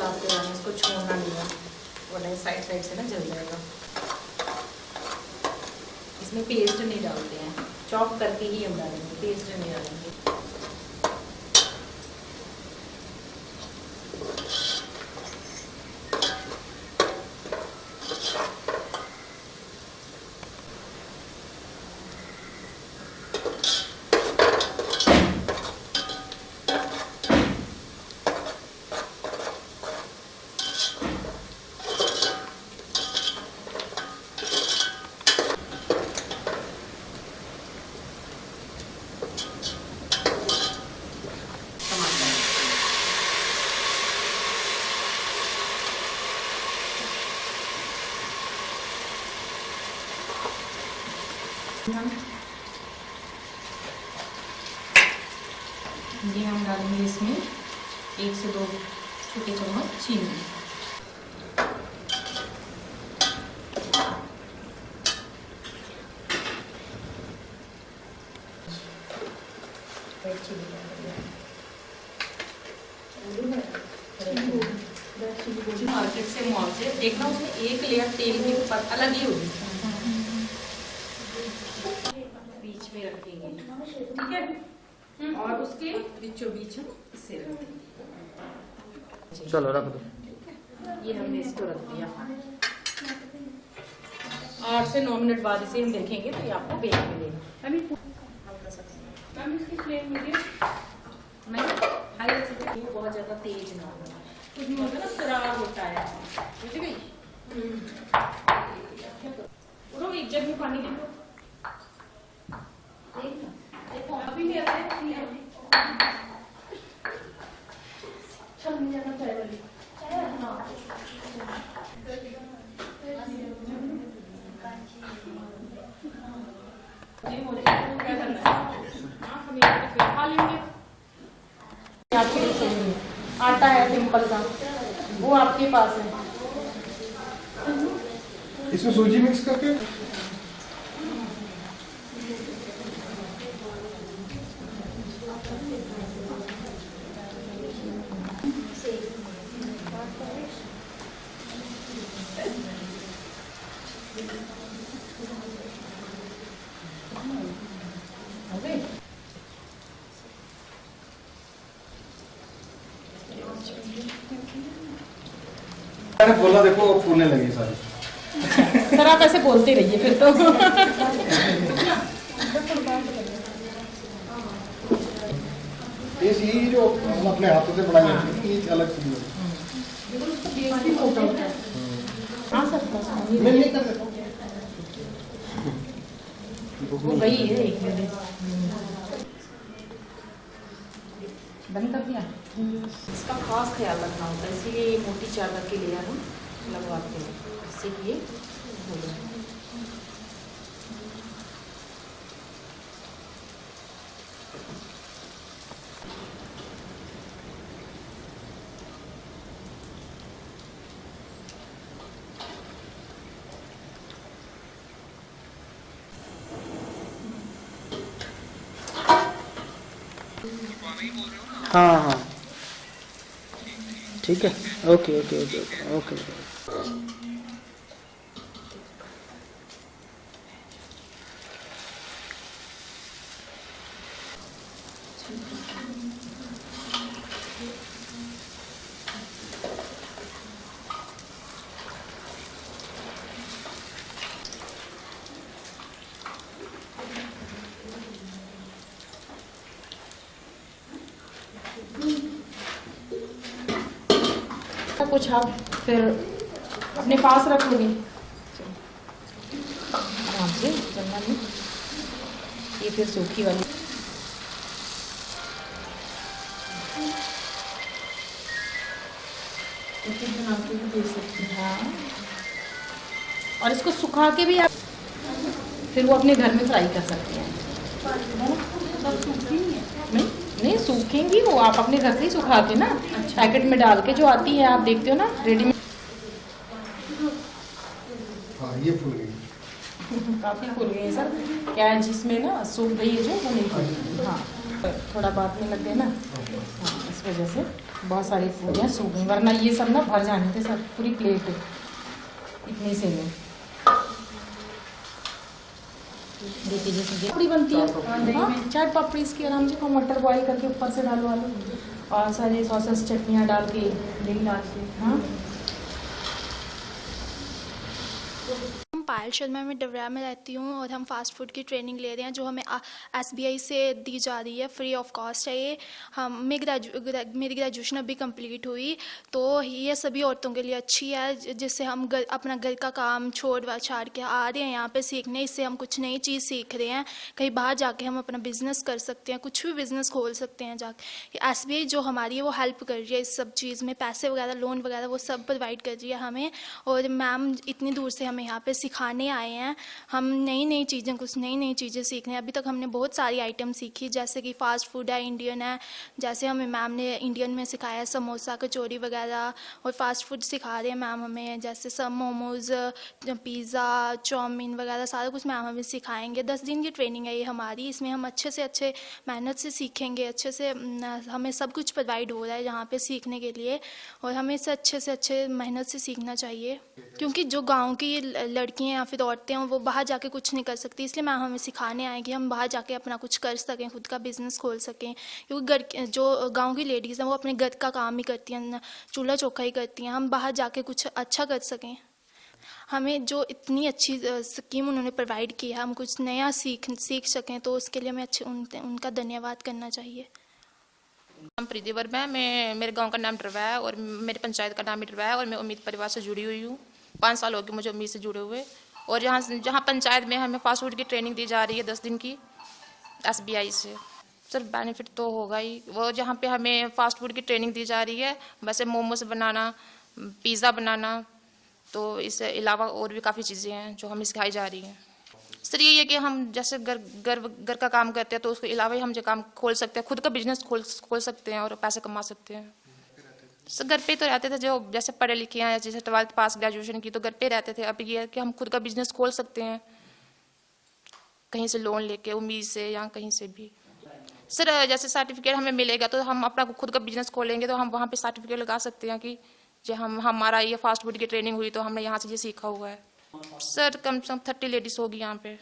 चलाते रहना, इसको छोड़ना नहीं है, वरना साइड साइड से ना जल जाएगा। इसमें पेस्ट नहीं डालते हैं, चॉप करके ही हम डालेंगे, पेस्ट नहीं डालेंगे। ये हम डालेंगे इसमें 1 से 2 छोटे चम्मच चीनी। मार्केट से मॉल से देखना, उसमें एक लेयर तेल की अलग ही होगी, बीच में रखेंगे, ठीक है। और उसके बीचों बीच हम इसे रख देंगे। चलो रख दो। ये हमने इसको रख दिया। 8 से 9 मिनट बाद इसे हम देखेंगे तो ये आपको बेक मिलेगा। इसकी फ्लेम मीडियम, नहीं हाई से, बहुत ज़्यादा तेज ना हो, उसमें होता है ना खराब होता है, बुझ गई। उठो, एक जग में पानी दे दो, अभी भी ऐसे खा लेंगे। आटा है सिंपल सा, वो आपके पास है। इसमें सूजी मिक्स करके मैंने बोला, देखो वो फूलने लगी सारी। सर आप ऐसे बोलते रहिए फिर तो। ये जो हम अपने हाथों से बनाई जाती है, ये अलग चीज है। हाँ सर, मैं नहीं कर सकता। वो गई है, एक मिनट बंद कर दिया। इसका खास ख्याल रखना होता है, इसीलिए ये मोटी चादर की लेयर हम लगवाते हैं, इससे ये हो जाए। हाँ हाँ ठीक है, ओके ओके ओके ओके। कुछ आप फिर अपने पास रख लोगे आराम से, चलना नहीं। ये फिर सूखी वाली बना के भी दे सकते हैं। हाँ, और इसको सुखा के भी आप फिर वो अपने घर में फ्राई कर सकते हैं। नहीं सूखेंगी वो, आप अपने घर से ही सुखा के ना, पैकेट में डाल के जो आती है, आप देखते हो ना रेडीमेड। हाँ ये फूल गई। काफ़ी फूल गई है सर, क्या है जिसमें ना सूख गई है जो, वो नहीं फूल। हाँ थोड़ा बाद में लग गए ना, हाँ, इस वजह से बहुत सारी पूरियाँ सूख गई, वरना ये सब ना भर जाने थे सब, पूरी प्लेट इतनी से में। देखिए जैसे पापड़ी बनती है, हाँ, चाट पापड़ी इसकी आराम से मटर बॉईल करके ऊपर से डालो आलू और सारे सॉसेस चटनियाँ डाल के दही डाल के, हाँ। हम पायल शर्मा में डबरा में रहती हूँ और हम फास्ट फूड की ट्रेनिंग ले रहे हैं जो हमें SBI से दी जा रही है, फ्री ऑफ कॉस्ट है ये। हम मेरी ग्रेजुएशन अभी कंप्लीट हुई, तो ये सभी औरतों के लिए अच्छी है, जिससे हम अपना घर का काम छोड़ छाड़ के आ रहे हैं यहाँ पे सीखने। इससे हम कुछ नई चीज़ सीख रहे हैं, कहीं बाहर जाके हम अपना बिजनेस कर सकते हैं, कुछ भी बिजनेस खोल सकते हैं जाके। SBI जो हमारी है वो हेल्प कर रही है इस सब चीज़ में, पैसे वगैरह लोन वगैरह वो सब प्रोवाइड कर रही है हमें। और मैम इतनी दूर से हमें यहाँ पे सिखाने आए हैं, हम नई चीज़ें कुछ नई चीज़ें सीख रहे हैं। अभी तक हमने बहुत सारी आइटम सीखी, जैसे कि फ़ास्ट फूड है, इंडियन है, जैसे हमें मैम ने इंडियन में सिखाया समोसा कचौरी वगैरह, और फास्ट फूड सिखा रहे हैं मैम हमें, जैसे सब मोमोज़, पिज़्ज़ा, चाउमीन वगैरह सारा कुछ मैम हमें सिखाएंगे। 10 दिन की ट्रेनिंग है ये हमारी, इसमें हम अच्छे से अच्छे मेहनत से सीखेंगे, अच्छे से हमें सब कुछ प्रोवाइड हो रहा है यहाँ पे सीखने के लिए, और हमें इसे अच्छे से अच्छे मेहनत से सीखना चाहिए, क्योंकि जो गाँव की लड़कियाँ या फिर औरतें हैं वो बाहर जाके कुछ नहीं कर सकती। इसलिए मैम हमें सिखाने आए कि हम बाहर जाके अपना कुछ कर सकें, खुद का बिजनेस खोल सकें, क्योंकि जो गांव की लेडीज़ हैं वो अपने घर का काम ही करती हैं, चूल्हा चौका ही करती हैं, हम बाहर जाके कुछ अच्छा कर सकें। हमें जो इतनी अच्छी स्कीम उन्होंने प्रोवाइड की है, हम कुछ नया सीख सकें, तो उसके लिए हमें उनका धन्यवाद करना चाहिए। नाम प्रीति वर्मा है, मैं मेरे गांव का नाम डरवा है और मेरे पंचायत का नाम भी डरवा है, और मैं उम्मीद परिवार से जुड़ी हुई हूँ। 5 साल हो गए मुझे उम्मीद से जुड़े हुए। और जहाँ पंचायत में हमें फास्ट फूड की ट्रेनिंग दी जा रही है 10 दिन की SBI से। सर बेनिफिट तो होगा ही, वो जहाँ पे हमें फास्ट फूड की ट्रेनिंग दी जा रही है, वैसे मोमोज बनाना, पिज़्ज़ा बनाना, तो इससे अलावा और भी काफ़ी चीज़ें हैं जो हमें सिखाई जा रही हैं। सर ये है कि हम जैसे घर का काम करते हैं, तो उसके अलावा ही हम जो काम खोल सकते हैं, खुद का बिजनेस खोल सकते हैं और पैसे कमा सकते हैं। सर घर पे तो रहते थे, जो जैसे पढ़े लिखे हैं, जैसे 12th पास ग्रेजुएशन की, तो घर पे रहते थे। अब ये है कि हम खुद का बिजनेस खोल सकते हैं, कहीं से लोन लेके, उम्मीद से या कहीं से भी। सर जैसे सर्टिफिकेट हमें मिलेगा तो हम अपना खुद का बिजनेस खोलेंगे, तो हम वहाँ पे सर्टिफिकेट लगा सकते हैं कि जो हमारा ये फास्ट फूड की ट्रेनिंग हुई तो हमने यहाँ से ये सीखा हुआ है। सर कम से कम 30 लेडीज होगी यहाँ पे।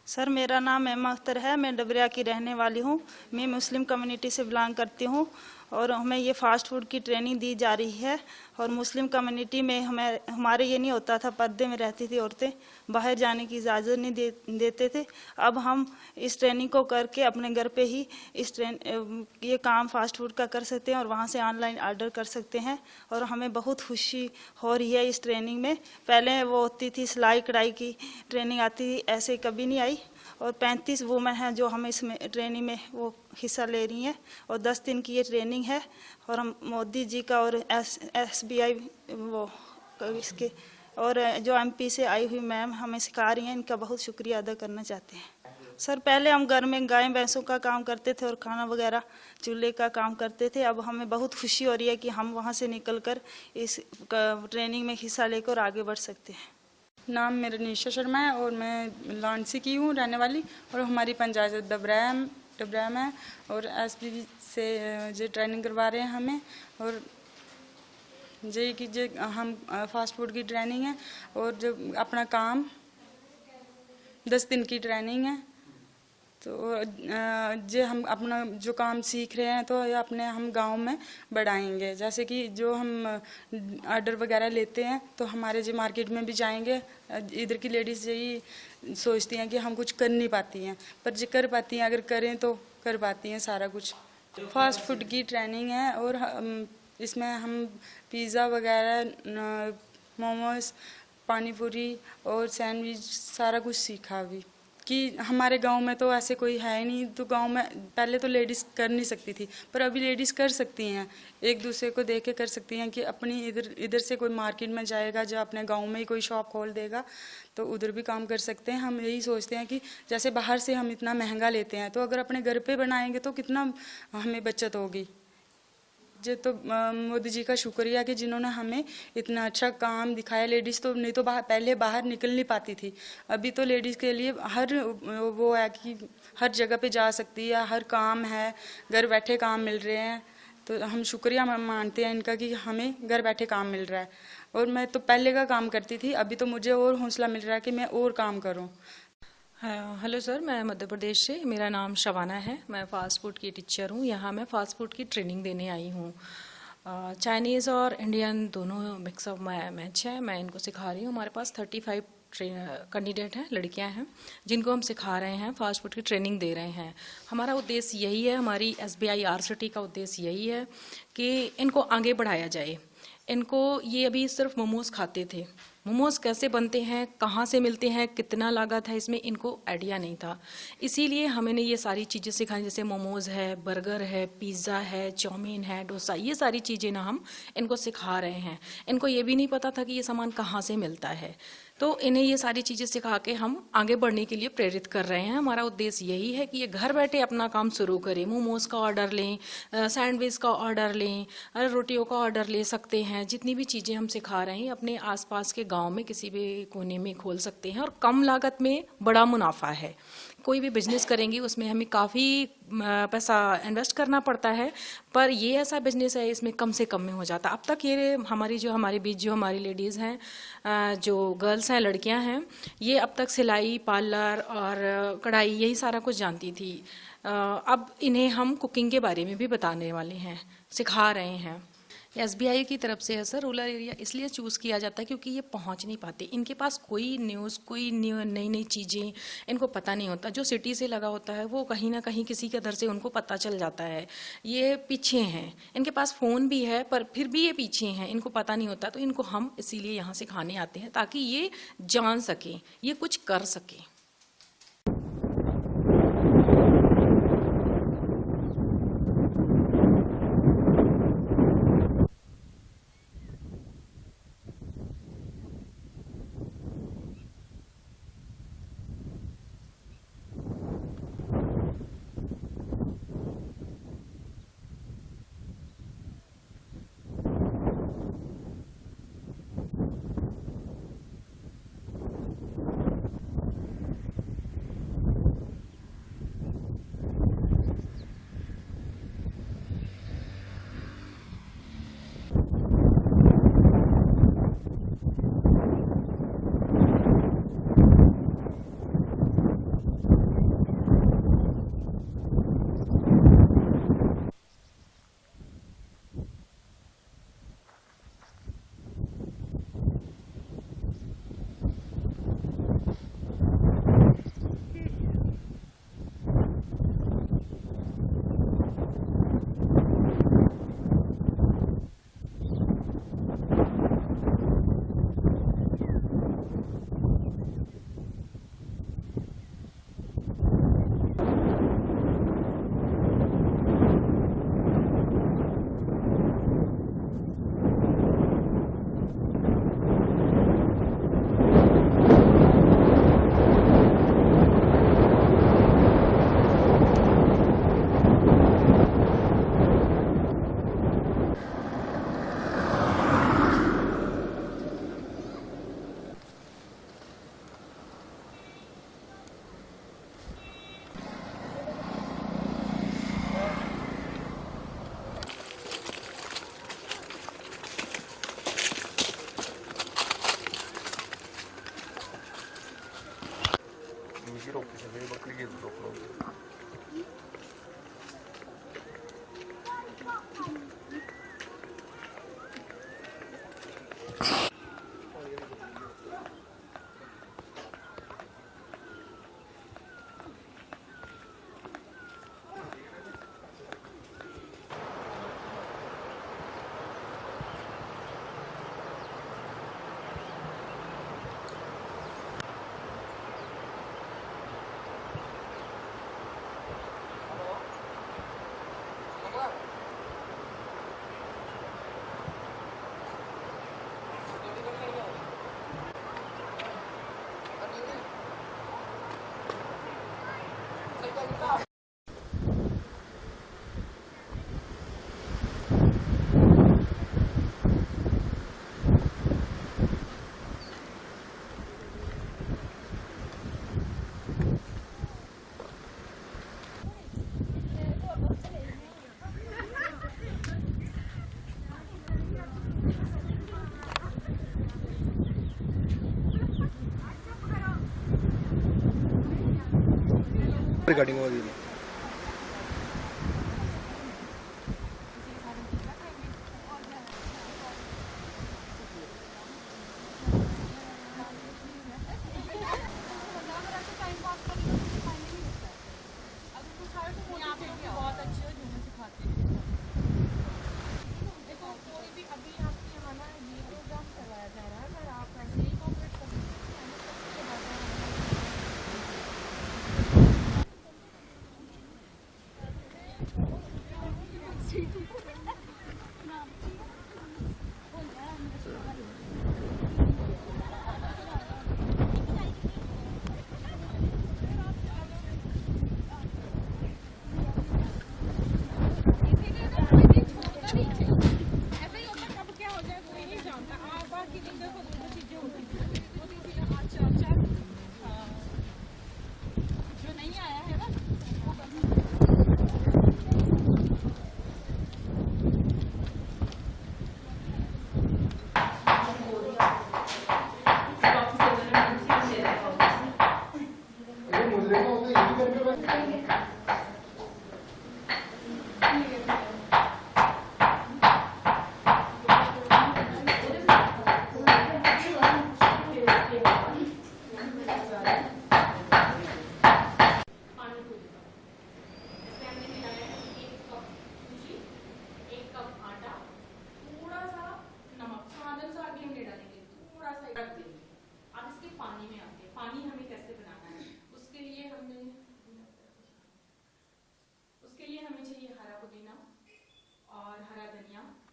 सर मेरा नाम एमा अख्तर है, मैं डबरिया की रहने वाली हूँ। मैं मुस्लिम कम्युनिटी से बिलोंग करती हूँ और हमें ये फास्ट फूड की ट्रेनिंग दी जा रही है। और मुस्लिम कम्युनिटी में हमारे ये नहीं होता था, पर्दे में रहती थी औरतें, बाहर जाने की इजाज़त नहीं देते थे। अब हम इस ट्रेनिंग को करके अपने घर पे ही ये काम फास्ट फूड का कर सकते हैं और वहाँ से ऑनलाइन ऑर्डर कर सकते हैं। और हमें बहुत खुशी हो रही है इस ट्रेनिंग में। पहले वो होती थी सिलाई कढ़ाई की ट्रेनिंग आती थी, ऐसे कभी नहीं आई। और 35 वुमेन हैं जो हम इसमें ट्रेनिंग में वो हिस्सा ले रही हैं, और 10 दिन की ये ट्रेनिंग है। और हम मोदी जी का और SBI वो इसके और जो MP से आई हुई मैम हमें सिखा रही हैं, इनका बहुत शुक्रिया अदा करना चाहते हैं। सर पहले हम घर में गाय भैंसों का काम करते थे और खाना वगैरह चूल्हे का काम करते थे। अब हमें बहुत खुशी हो रही है कि हम वहाँ से निकलकर इस ट्रेनिंग में हिस्सा लेकर आगे बढ़ सकते हैं। नाम मेरा निशा शर्मा है और मैं लांसी की हूँ रहने वाली, और हमारी पंचायत डबरा में और SBI से जो ट्रेनिंग करवा रहे हैं हमें। और जे कि जे हम फास्ट फूड की ट्रेनिंग है और जो अपना काम 10 दिन की ट्रेनिंग है, तो जो हम अपना जो काम सीख रहे हैं तो अपने हम गांव में बढ़ाएंगे। जैसे कि जो हम ऑर्डर वगैरह लेते हैं तो हमारे जो मार्केट में भी जाएंगे, इधर की लेडीज़ यही सोचती हैं कि हम कुछ कर नहीं पाती हैं, पर जो कर पाती हैं, अगर करें तो कर पाती हैं सारा कुछ। फास्ट फूड की ट्रेनिंग है और इसमें हम पिज़्ज़ा वगैरह, मोमोज, पानी पूरी और सैंडविच सारा कुछ सीखा अभी। कि हमारे गांव में तो ऐसे कोई है नहीं, तो गांव में पहले तो लेडीज़ कर नहीं सकती थी, पर अभी लेडीज़ कर सकती हैं, एक दूसरे को देख के कर सकती हैं। कि अपनी इधर से कोई मार्केट में जाएगा, जो अपने गांव में ही कोई शॉप खोल देगा तो उधर भी काम कर सकते हैं। हम यही सोचते हैं कि जैसे बाहर से हम इतना महंगा लेते हैं, तो अगर अपने घर पे बनाएंगे तो कितना हमें बचत होगी। मुझे तो मोदी जी का शुक्रिया कि जिन्होंने हमें इतना अच्छा काम दिखाया। लेडीज़ तो नहीं तो पहले बाहर निकल नहीं पाती थी, अभी तो लेडीज़ के लिए हर वो है कि हर जगह पे जा सकती है, हर काम है, घर बैठे काम मिल रहे हैं। तो हम शुक्रिया मानते हैं इनका कि हमें घर बैठे काम मिल रहा है। और मैं तो पहले का काम करती थी, अभी तो मुझे और हौसला मिल रहा है कि मैं और काम करूं। हेलो सर, मैं मध्य प्रदेश से, मेरा नाम शबाना है। मैं फ़ास्ट फूड की टीचर हूँ। यहाँ मैं फ़ास्ट फूड की ट्रेनिंग देने आई हूँ। चाइनीज़ और इंडियन दोनों मिक्सअप मैच है, मैं इनको सिखा रही हूँ। हमारे पास 35 कैंडिडेट हैं, लड़कियां हैं, जिनको हम सिखा रहे हैं, फ़ास्ट फूड की ट्रेनिंग दे रहे हैं। हमारा उद्देश्य यही है, हमारी SBI RCT का उद्देश्य यही है कि इनको आगे बढ़ाया जाए। इनको ये अभी सिर्फ मोमोज़ खाते थे, मोमोज़ कैसे बनते हैं, कहाँ से मिलते हैं, कितना लागत है, इसमें इनको आइडिया नहीं था। इसीलिए हमने ये सारी चीज़ें सिखाई, जैसे मोमोज़ है, बर्गर है, पिज़्ज़ा है, चाउमीन है, डोसा, ये सारी चीज़ें ना हम इनको सिखा रहे हैं। इनको ये भी नहीं पता था कि ये सामान कहाँ से मिलता है, तो इन्हें ये सारी चीज़ें सिखा के हम आगे बढ़ने के लिए प्रेरित कर रहे हैं। हमारा उद्देश्य यही है कि ये घर बैठे अपना काम शुरू करें। मोमोज़ का ऑर्डर लें, सैंडविच का ऑर्डर लें, रोटियों का ऑर्डर ले सकते हैं। जितनी भी चीज़ें हम सिखा रहे हैं अपने आसपास के गांव में किसी भी कोने में खोल सकते हैं, और कम लागत में बड़ा मुनाफा है। कोई भी बिजनेस करेंगे उसमें हमें काफ़ी पैसा इन्वेस्ट करना पड़ता है, पर ये ऐसा बिजनेस है इसमें कम से कम में हो जाता है। अब तक ये हमारे बीच जो हमारी लेडीज़ हैं, जो गर्ल्स हैं, लड़कियां हैं, ये अब तक सिलाई, पार्लर और कढ़ाई यही सारा कुछ जानती थी। अब इन्हें हम कुकिंग के बारे में भी बताने वाले हैं, सिखा रहे हैं। SBI की तरफ से है सर। रूरल एरिया इसलिए चूज़ किया जाता है क्योंकि ये पहुंच नहीं पाते, इनके पास कोई न्यूज़, कोई नई नई चीज़ें इनको पता नहीं होता। जो सिटी से लगा होता है वो कहीं ना कहीं किसी के दर से उनको पता चल जाता है। ये पीछे हैं, इनके पास फ़ोन भी है पर फिर भी ये पीछे हैं, इनको पता नहीं होता। तो इनको हम इसीलिए यहाँ सिखाने आते हैं ताकि ये जान सकें, ये कुछ कर सकें। रिकॉर्डिंग हो रही है।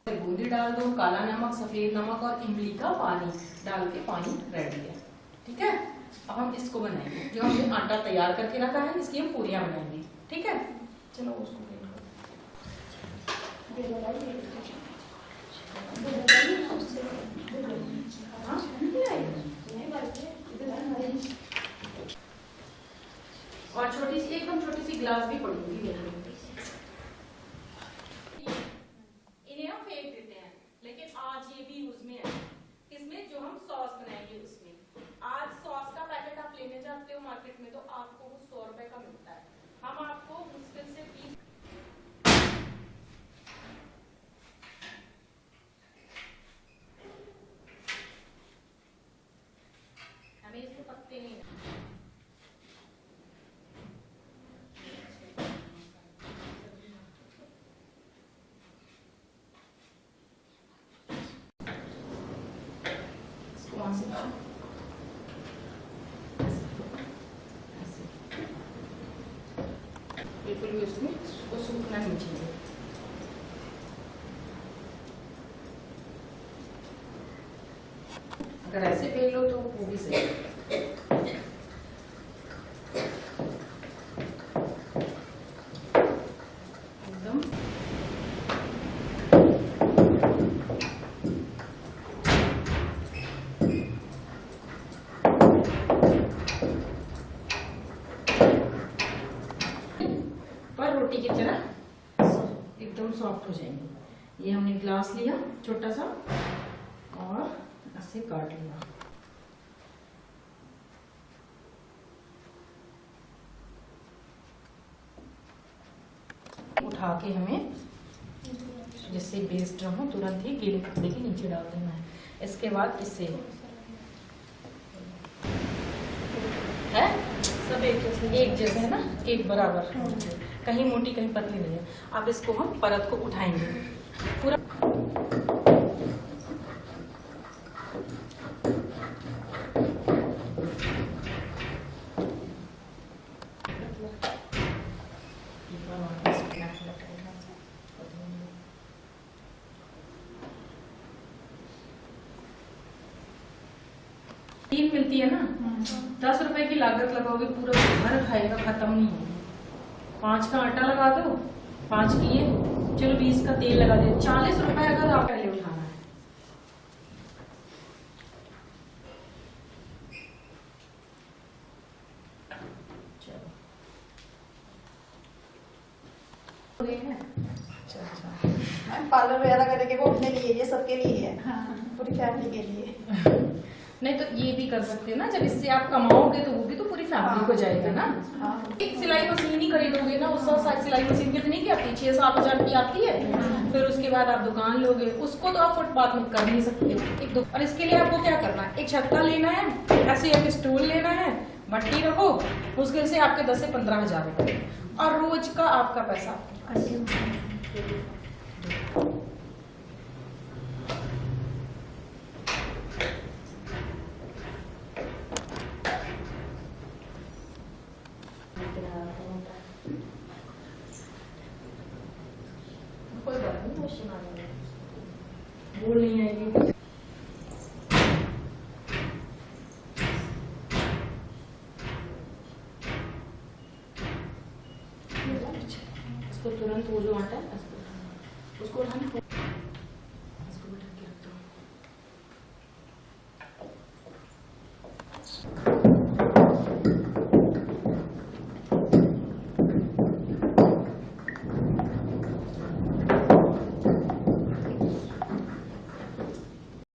बूंदी डाल दो, काला नमक, सफेद नमक और इमली का पानी डाल के पानी रेडी है। ठीक है, अब हम इसको बनाएंगे। जो हमने आटा तैयार करके रखा है इसकी हम पूरियां बनाएंगे। ठीक है, चलो उसको और छोटी सी एकदम छोटी सी गिलास भी पड़ेगी। इन्हें हम फेंक देते हैं, लेकिन आज ये भी उसमें है, इसमें जो हम सॉस बनाएंगे उसमें। आज सॉस का पैकेट आप लेने जाते हो मार्केट में तो आपको वो 100 रुपए का मिलता है। हम आपको मुश्किल से 20 हमें इसको पत्ते नहीं बिल्कुल भी उसको सूखना नहीं चाहिए। अगर ऐसे बेल लो तो वो भी सही है। एकदम पर रोटी की तरह एकदम सॉफ्ट हो जाएंगे। ये हमने ग्लास लिया छोटा सा और ऐसे काट लिया। उठा के हमें जिससे बेस्ड हो तुरंत ही गीले कपड़े के नीचे डाल देना है। इसके बाद इससे है सब एक जैसे है ना, एक बराबर, कहीं मोटी कहीं पतली नहीं है। अब इसको हम परत को उठाएंगे पूरा। तीन मिलती है ना, 10 रुपए की लागत लगाओगे पूरा घर खाएगा, खत्म नहीं होगा। 5 का आटा लगा दो, 5 की ये, चलो 20 का तेल लगा दो, 40 रुपए अगर आप पहले उठाना है। पार्लर वगैरह करने के वो अपने लिए, ये सबके लिए है, पूरी फैमिली के लिए। नहीं तो ये भी कर सकते हैं ना, जब इससे आप कमाओगे तो वो भी तो पूरी फैमिली को जाएगा ना। एक सिलाई मशीन ही खरीदोगे ना, उस साथ सिलाई मशीन कितनी की आती है, 6-7 हज़ार की आती है। फिर उसके बाद आप दुकान लोगे, उसको तो आप फुटपाथ में कर नहीं सकते। और इसके लिए आपको क्या करना है, एक छत्ता लेना है, ऐसे एक स्टूल लेना है, भट्टी रखो, मुश्किल से आपके 10 से 15 हज़ार रुपए और रोज का आपका पैसा। कोई बात नहीं, वो सुना देंगे, बोल नहीं आएगी। इसको तुरंत वो जो आटा है उसको हम